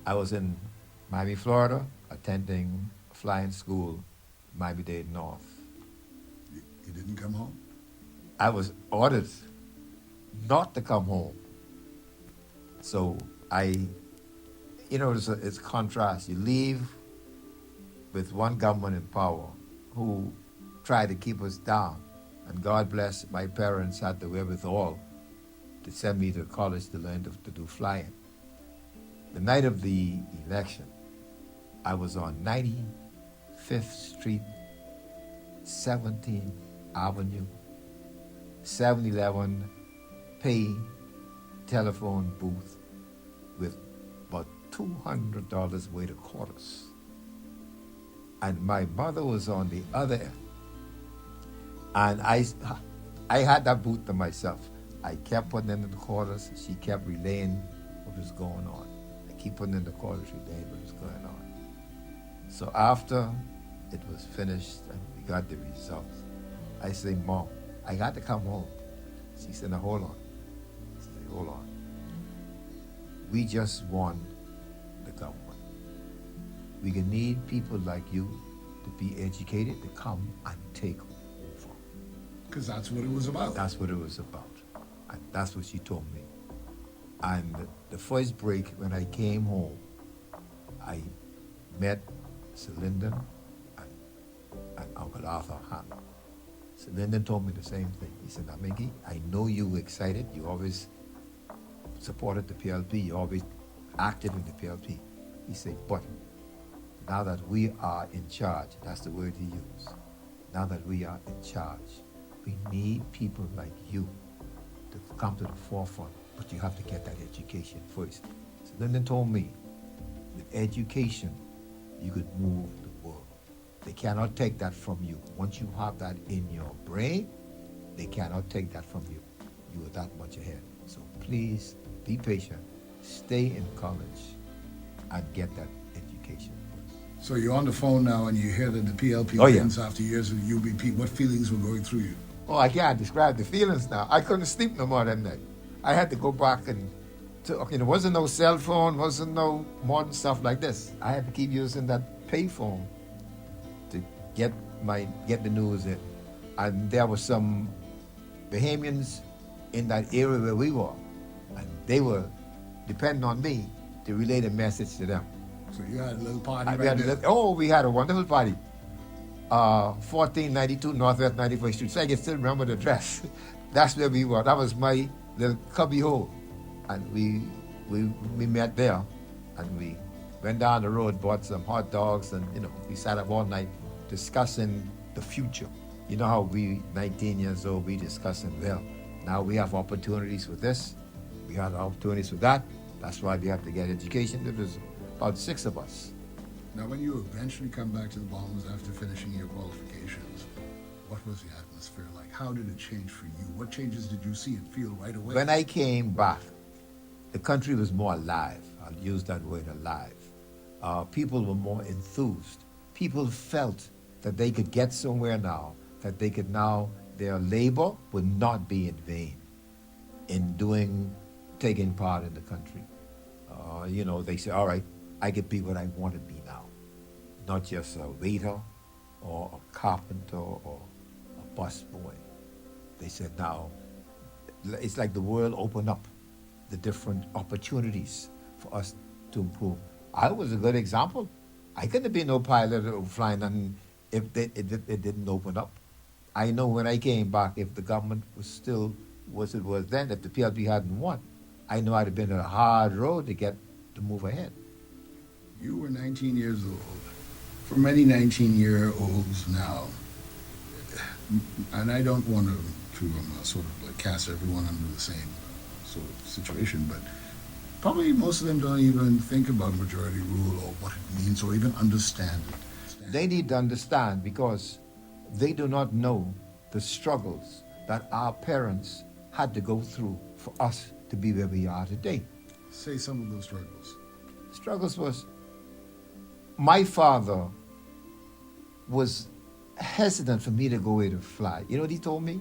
I was in Miami, Florida, attending flying school, Miami-Dade North. You didn't come home? I was ordered not to come home. So it's contrast. You leave with one government in power who tried to keep us down. And God bless, my parents had the wherewithal to send me to college to learn to do flying. The night of the election, I was on 95th Street, 17th Avenue, 7-Eleven pay telephone booth with about $200 worth of quarters. And my mother was on the other end. And I had that booth to myself. I kept putting in the quarters. She kept relaying what was going on. I keep putting in the quarters, relaying what was going on. So after it was finished and we got the results, I say, Mom, I got to come home. She said, now hold on. I said, hold on. We just won the government. We can need people like you to be educated to come and take over. Because that's what it was about. That's what it was about. And that's what she told me. And the first break, when I came home, I met Sir Lyndon and Uncle Arthur Hunt. Sir Lyndon told me the same thing. He said, now, Minky, I know you were excited. You always supported the PLP. You're always active in the PLP. He said, but now that we are in charge, that's the word he used, now that we are in charge, we need people like you to come to the forefront, but you have to get that education first. So Lyndon told me, with education, you could move the world. They cannot take that from you. Once you have that in your brain, they cannot take that from you. You are that much ahead. So please be patient, stay in college, and get that education first. So you're on the phone now and you hear that the PLP wins after years of UBP. What feelings were going through you? Oh, I can't describe the feelings now. I couldn't sleep no more that night. I had to go back and, there wasn't no cell phone, wasn't no modern stuff like this. I had to keep using that pay phone to get the news in. And there were some Bahamians in that area where we were, and they were depending on me to relay the message to them. So you had a little party we had a wonderful party. 1492 Northwest 91st Street. So I can still remember the address. That's where we were. That was my little cubby hole. And we met there. And we went down the road, bought some hot dogs, and we sat up all night discussing the future. You know how we, 19 years old, we discussing, well, now we have opportunities for this, we have opportunities for that. That's why we have to get education. There was about 6 of us. Now, when you eventually come back to the Bahamas after finishing your qualifications, what was the atmosphere like? How did it change for you? What changes did you see and feel right away? When I came back, the country was more alive. I'll use that word, alive. People were more enthused. People felt that they could get somewhere now, that they could now, their labor would not be in vain in taking part in the country. They say, all right, I could be what I want to be now. Not just a waiter or a carpenter or a busboy. They said now, it's like the world opened up the different opportunities for us to improve. I was a good example. I couldn't have been no pilot or flying and if it didn't open up. I know when I came back, if the government was still what it was then, if the PLP hadn't won, I know I'd have been on a hard road to move ahead. You were 19 years old. For many 19-year-olds now, and I don't want to sort of like cast everyone under the same sort of situation, but probably most of them don't even think about majority rule or what it means or even understand it. They need to understand because they do not know the struggles that our parents had to go through for us to be where we are today. Say some of those struggles. Struggles was, my father was hesitant for me to go away to fly. You know what he told me?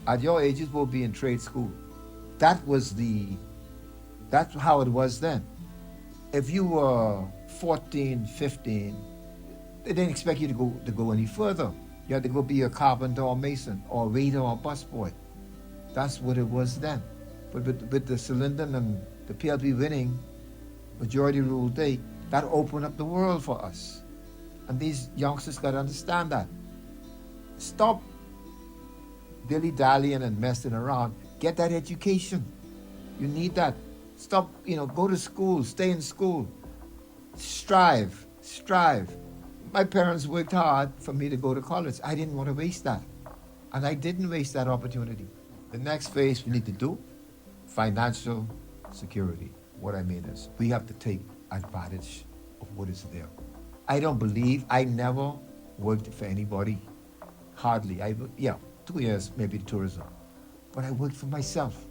At your age, you will be in trade school. That's how it was then. if you were 14, 15, they didn't expect you to go any further. You had to go be a carpenter or mason or a waiter or a busboy. That's what it was then. But with the cylinder and the PLP winning majority rule day, that opened up the world for us. And these youngsters got to understand that. Stop dilly-dallying and messing around. Get that education. You need that. Stop, go to school, stay in school. Strive. My parents worked hard for me to go to college. I didn't want to waste that. And I didn't waste that opportunity. The next phase we need to do, financial security. What I mean is, we have to take advantage of what is there. I never worked for anybody. Hardly. 2 years maybe tourism. But I worked for myself.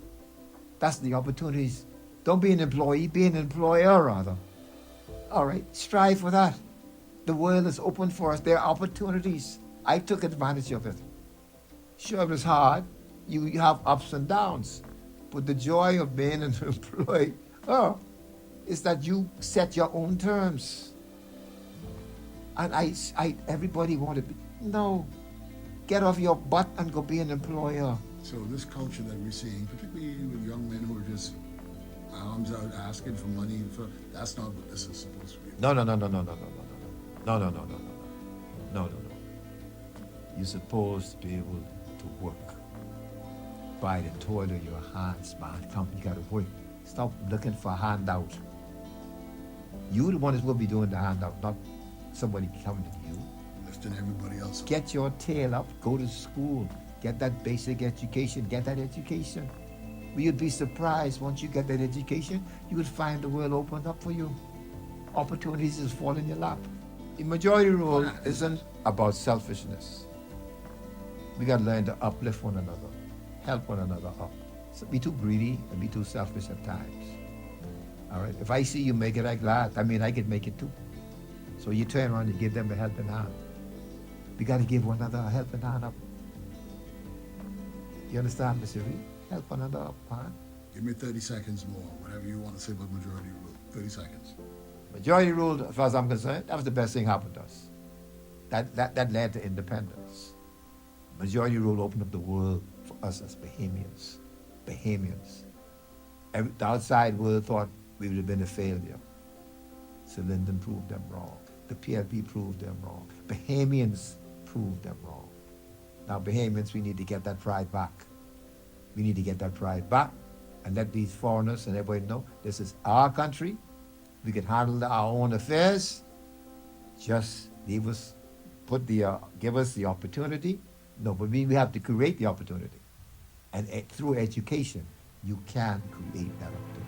That's the opportunities. Don't be an employee, be an employer rather. All right, strive for that. The world is open for us. There are opportunities. I took advantage of it. Sure, it was hard. You have ups and downs. But the joy of being an employee is that you set your own terms. And everybody wanted to be, no, get off your butt and go be an employer. So this culture that we're seeing, particularly with young men who are just arms out asking for money, that's not what this is supposed to be. No. You're supposed to be able to work by the toil of your hands, man. You got to work. Stop looking for a handout. You the one that will be doing the handout, not somebody coming to you. Lifting everybody else up. Get your tail up, go to school, get that basic education, You'd be surprised once you get that education, you would find the world opened up for you. Opportunities just fall in your lap. The majority rule isn't about selfishness. We got to learn to uplift one another, help one another up. So be too greedy and be too selfish at times. All right? If I see you make it, I'm glad. I could make it too. So you turn around and give them a helping hand. We got to give one another a helping hand up. You understand, Mr. Reed? Help one another up, man. Give me 30 seconds more, whatever you want to say about majority rule. 30 seconds. Majority rule, as far as I'm concerned, that was the best thing happened to us. That led to independence. Majority rule opened up the world for us as Bahamians. The outside world thought we would have been a failure. Linden proved them wrong. The PLP proved them wrong. Bahamians proved them wrong. Now, Bahamians, we need to get that pride back. And let these foreigners and everybody know this is our country. We can handle our own affairs. Just give us the opportunity. No, but we have to create the opportunity. And through education, you can create that opportunity.